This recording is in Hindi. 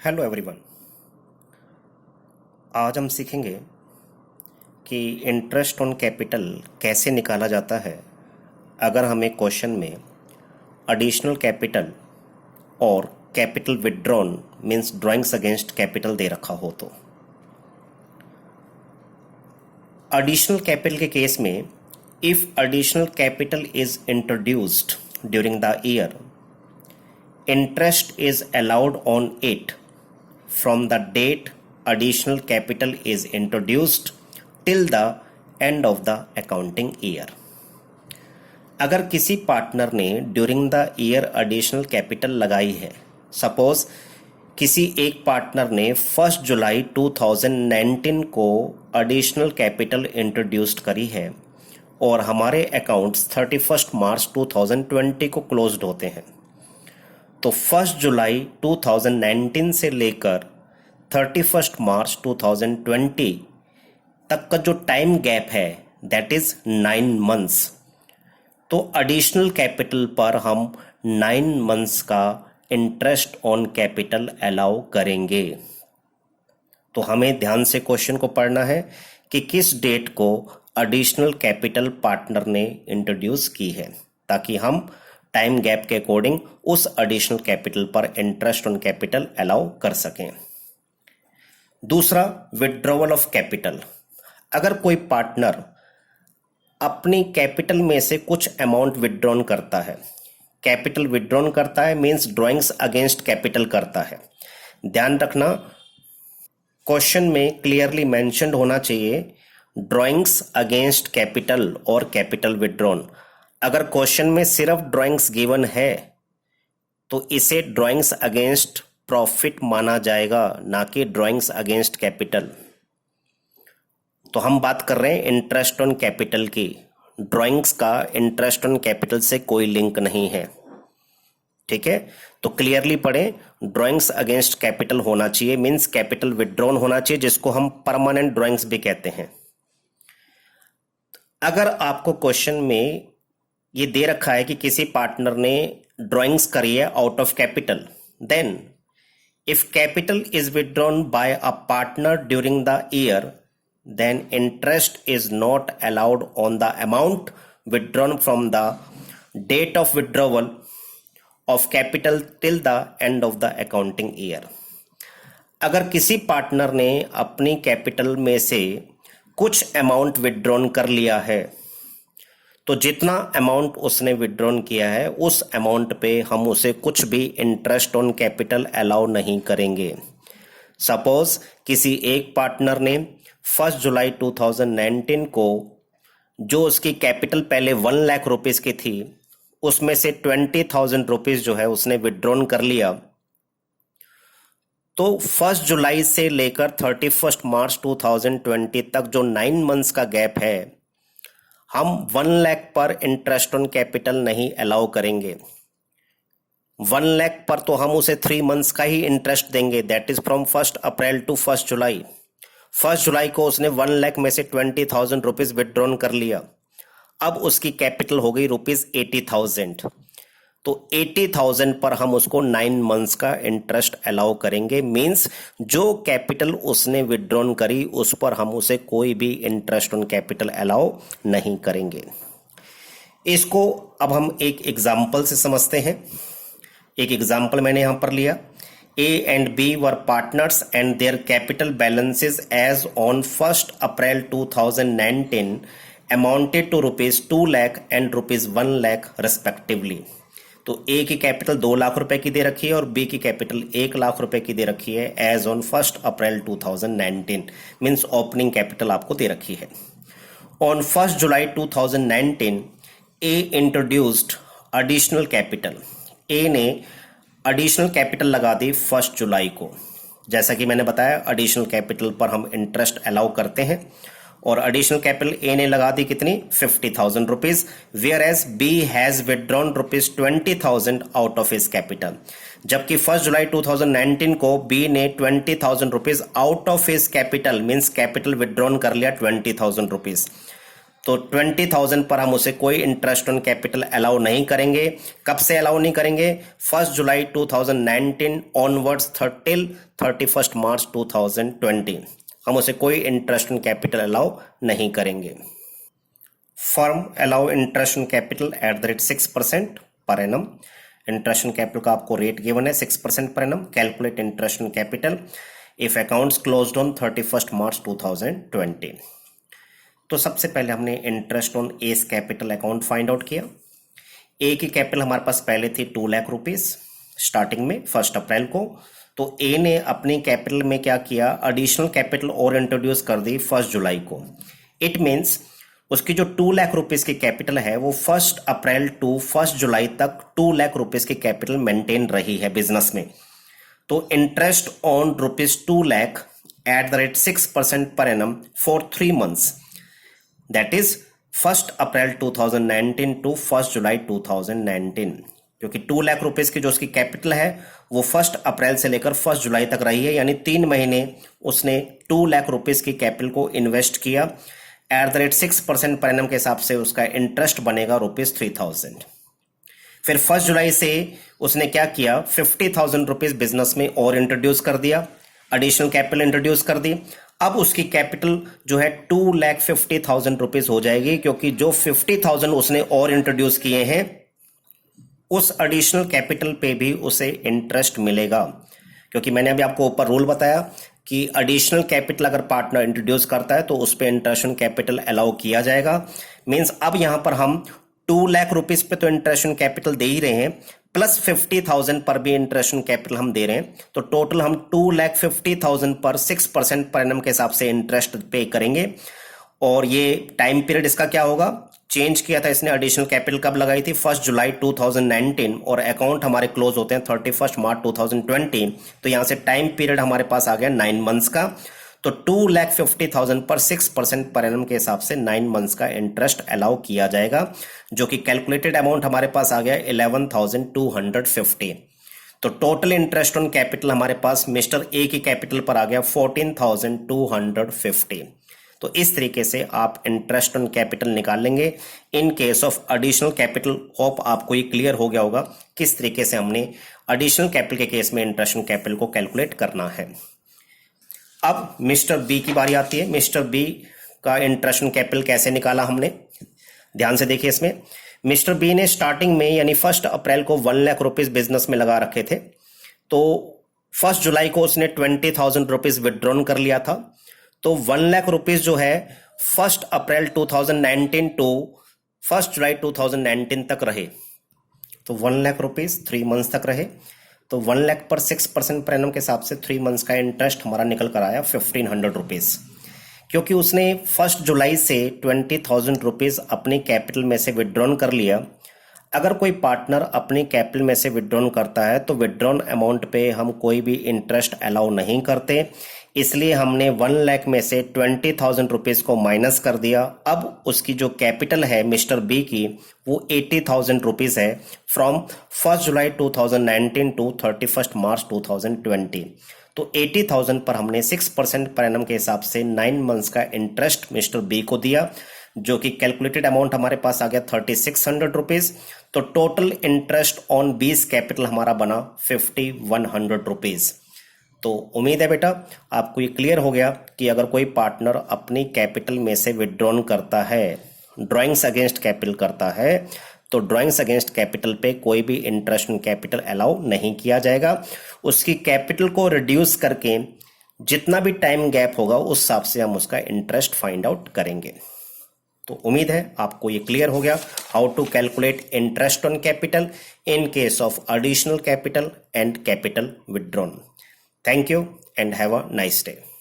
Hello everyone. आज हम सीखेंगे कि इंटरेस्ट ऑन कैपिटल कैसे निकाला जाता है अगर हमें क्वेश्चन में एडिशनल कैपिटल और capital withdrawn means drawings against capital दे रखा हो। तो एडिशनल कैपिटल के केस में if additional capital is introduced during the year, interest is allowed on it from the date additional capital is introduced till the end of the accounting year। अगर किसी पार्टनर ने during the year additional capital लगाई है, सपोज किसी एक पार्टनर ने 1 जुलाई 2019 को एडिशनल कैपिटल इंट्रोड्यूस्ड करी है और हमारे अकाउंट्स 31 मार्च 2020 को क्लोज्ड होते हैं, तो 1 जुलाई 2019 से लेकर 31 मार्च 2020 तक का जो टाइम गैप है दैट इज 9 मंथ्स। तो एडिशनल कैपिटल पर हम 9 मंथ्स का इंटरेस्ट ऑन कैपिटल अलाउ करेंगे। तो हमें ध्यान से क्वेश्चन को पढ़ना है कि किस डेट को एडिशनल कैपिटल पार्टनर ने इंट्रोड्यूस की है, ताकि हम टाइम गैप के अकॉर्डिंग उस एडिशनल कैपिटल पर इंटरेस्ट ऑन कैपिटल अलाउ कर सकें। दूसरा, विथड्रॉवल ऑफ कैपिटल। अगर कोई पार्टनर अपनी कैपिटल में से कुछ अमाउंट विथड्रॉन करता है, कैपिटल विथड्रॉन करता है मींस ड्राइंग्स अगेंस्ट कैपिटल करता है। ध्यान रखना, क्वेश्चन में क्लियरली मेंशन्ड होना चाहिए ड्राइंग्स अगेंस्ट कैपिटल और कैपिटल विथड्रॉन। अगर क्वेश्चन में सिर्फ ड्राइंग्स गिवन है तो इसे ड्राइंग्स अगेंस्ट प्रॉफिट माना जाएगा, ना कि ड्राइंग्स अगेंस्ट कैपिटल। तो हम बात कर रहे हैं इंटरेस्ट ऑन कैपिटल की। ड्राइंग्स का इंटरेस्ट ऑन कैपिटल से कोई लिंक नहीं है, ठीक है। तो क्लियरली पढ़ें, ड्राइंग्स अगेंस्ट कैपिटल होना चाहिए मींस कैपिटल विथड्रॉन होना चाहिए, जिसको हम परमानेंट ड्राइंग्स भी कहते हैं। अगर आपको क्वेश्चन में ये दे रखा है कि किसी पार्टनर ने ड्राइंग्स करी है out of capital, then if capital is withdrawn by a partner during the year, then interest is not allowed on the amount withdrawn from the date of withdrawal of capital till the end of the accounting year। अगर किसी पार्टनर ने अपनी कैपिटल में से कुछ अमाउंट विथड्रॉन कर लिया है, तो जितना अमाउंट उसने विथड्रॉन किया है उस अमाउंट पे हम उसे कुछ भी इंटरेस्ट ऑन कैपिटल अलाउ नहीं करेंगे। सपोज किसी एक पार्टनर ने 1 जुलाई 2019 को जो उसकी कैपिटल पहले 1 लाख रुपीस की थी उसमें से 20,000 रुपीज जो है उसने विथड्रॉन कर लिया, तो 1 जुलाई से लेकर 31 मार्च 2020 तक जो 9 मंथ्स का गैप है, हम 1 लाख पर इंटरेस्ट ऑन कैपिटल नहीं अलाउ करेंगे। 1 लाख पर तो हम उसे 3 मंथ्स का ही इंटरेस्ट देंगे, that is from 1 April to 1 July. 1 जुलाई को उसने 1 लाख में से 20,000 रुपीज विथड्रॉन कर लिया, अब उसकी कैपिटल हो गई रुपीज 80,000। तो 80,000 पर हम उसको 9 मंथ्स का इंटरेस्ट अलाउ करेंगे, मींस जो कैपिटल उसने विथड्रॉन करी उस पर हम उसे कोई भी इंटरेस्ट ऑन कैपिटल अलाउ नहीं करेंगे। इसको अब हम एक एग्जाम्पल से समझते हैं। एक एग्जाम्पल मैंने यहां पर लिया, A and B were partners and their capital balances as on 1 April 2019 amounted to rupees 2 lakh and rupees 1 lakh respectively। तो ए की कैपिटल 2 लाख रुपए की दे रखी है और बी की कैपिटल 1 लाख रुपए की दे रखी है as on 1 April 2019 means opening capital आपको दे रखी है। ऑन 1 जुलाई 2019 A introduced additional capital. A ने एडिशनल कैपिटल लगा दी 1 जुलाई को। जैसा कि मैंने बताया एडिशनल कैपिटल पर हम इंटरेस्ट अलाउ करते हैं और एडिशनल कैपिटल ए ने लगा दी कितनी 50,000 rupees, whereas B has withdrawn rupees 20,000 out of his capital. जबकि 1 जुलाई 2019 को बी ने 20,000 rupees out of his capital means capital withdrawn कर लिया 20,000 रुपीज। तो 20,000 पर हम उसे कोई इंटरेस्ट ऑन कैपिटल अलाउ नहीं करेंगे। कब से अलाउ नहीं करेंगे? 1 जुलाई 2019 ऑनवर्ड्स टिल 31 मार्च 2020 हम उसे कोई इंटरेस्ट ऑन कैपिटल अलाउ नहीं करेंगे। Firm allow interest on capital eight the rate 6% per annum. Interest on capital का आपको रेट गिवन है 6% per annum. Calculate interest on capital if accounts closed on 31 मार्च 2020। तो सबसे पहले हमने interest on S capital account find out किया। ए की कैपिटल हमारे पास पहले थी 2 लाख रुपीस स्टार्टिंग में 1 अप्रैल को। तो ए ने अपनी कैपिटल में क्या किया? एडिशनल कैपिटल और इंट्रोड्यूस कर दी 1 जुलाई को। इट मीन्स उसकी जो 2 लाख रुपीस की कैपिटल है वो 1 अप्रैल टू 1 जुलाई तक 2 लाख रुपीस की कैपिटल मेंटेन रही है बिजनेस में। तो interest on ₹2 lakh at the rate 6% per annum for 3 months, that is 1 April 2019 to 1 जुलाई 2019। क्योंकि 2 लाख रुपीस की जो उसकी कैपिटल है वो 1 अप्रैल से लेकर 1 जुलाई तक रही है, यानी 3 महीने उसने 2 लाख रुपीस की कैपिटल को इन्वेस्ट किया। Eight the rate 6% per annum के हिसाब से उसका इंटरेस्ट बनेगा ₹3,000। फिर 1 जुलाई से उसने क्या किया? 50,000 रुपीज बिजनेस में और इंट्रोड्यूस कर दिया, एडिशनल कैपिटल इंट्रोड्यूस कर दी। अब उसकी कैपिटल जो है 2,50,000 रुपीज हो जाएगी, क्योंकि जो 50,000 उसने और इंट्रोड्यूस किए हैं उस एडिशनल कैपिटल पे भी उसे इंटरेस्ट मिलेगा। क्योंकि मैंने अभी आपको ऊपर रूल बताया कि एडिशनल कैपिटल अगर पार्टनर इंट्रोड्यूस करता है तो उस पर इंटरेस्ट ऑन कैपिटल अलाउ किया जाएगा। मींस अब यहां पर हम 2 लाख रुपीस पे तो इंटरेस्ट ऑन कैपिटल दे ही रहे हैं, प्लस 50,000 पर भी इंटरेस्ट ऑन कैपिटल हम दे रहे हैं। तो टोटल हम 2,50,000 पर 6% पर एनम के हिसाब से इंटरेस्ट पे करेंगे। और ये टाइम पीरियड इसका क्या होगा? चेंज किया था इसने, एडिशनल कैपिटल कब लगाई थी? 1 जुलाई 2019 और अकाउंट हमारे क्लोज होते हैं 31 मार्च 2020। तो यहां से टाइम पीरियड हमारे पास आ गया 9 months का। तो 2,50,000 पर 6% पर एनम के हिसाब से 9 months का इंटरेस्ट अलाउ किया जाएगा, जो कि कैलकुलेटेड अमाउंट हमारे पास आ गया 11,250। तो टोटल इंटरेस्ट ऑन कैपिटल हमारे पास मिस्टर ए की कैपिटल पर आ गया 14,250। तो इस तरीके से आप इंटरेस्ट ऑन कैपिटल निकाल लेंगे इन case of additional capital. Hope आपको ये क्लियर हो गया होगा किस तरीके से हमने एडिशनल कैपिटल के केस में इंटरेस्ट ऑन कैपिटल को कैलकुलेट करना है। अब मिस्टर बी की बारी आती है। मिस्टर बी का इंटरेस्ट ऑन कैपिटल कैसे निकाला हमने, ध्यान से देखिए। इसमें मिस्टर बी ने स्टार्टिंग में यानी 1 अप्रैल को 1 लाख रुपीज बिजनेस में लगा रखे थे। तो 1 जुलाई को उसने 20,000 रुपीज विड्रॉन कर लिया था। तो 1 लाख रुपीज जो है 1 अप्रैल 2019 टू 1 जुलाई 2019 तक रहे। तो 1 लाख रुपीज 3 months तक रहे। तो 1 लाख पर 6% पर एनम के हिसाब से 3 months का इंटरेस्ट हमारा निकल कर आया 1,500 रुपीज। क्योंकि उसने 1 जुलाई से 20,000 रुपीज अपनी कैपिटल में से विड्रॉन कर लिया। अगर कोई पार्टनर अपनी कैपिटल में से विड्रॉन करता है तो विड्रॉन अमाउंट पे हम कोई भी इंटरेस्ट अलाउ नहीं करते, इसलिए हमने 1 लाख में से 20,000 रुपीज को माइनस कर दिया। अब उसकी जो कैपिटल है मिस्टर बी की वो 80,000 रुपीज है फ्रॉम 1 जुलाई 2019 टू 31 मार्च 2020। तो 80,000 पर हमने 6% पर एनम के हिसाब से 9 months का इंटरेस्ट मिस्टर बी को दिया, जो कि कैलकुलेटेड अमाउंट हमारे पास आ गया 3,600 रुपीज। तो टोटल इंटरेस्ट ऑन बीस कैपिटल हमारा बना 5,100 रुपीज। तो उम्मीद है बेटा आपको ये क्लियर हो गया कि अगर कोई पार्टनर अपनी कैपिटल में से विड्रॉन करता है, ड्रॉइंग्स अगेंस्ट कैपिटल करता है, तो ड्रॉइंग्स अगेंस्ट कैपिटल पे कोई भी इंटरेस्ट ऑन कैपिटल अलाउ नहीं किया जाएगा। उसकी कैपिटल को रिड्यूस करके जितना भी टाइम गैप होगा उस हिसाब से हम उसका इंटरेस्ट फाइंड आउट करेंगे। तो उम्मीद है आपको ये क्लियर हो गया how to calculate interest on capital in case of additional capital and capital withdrawn. Thank you and have a nice day.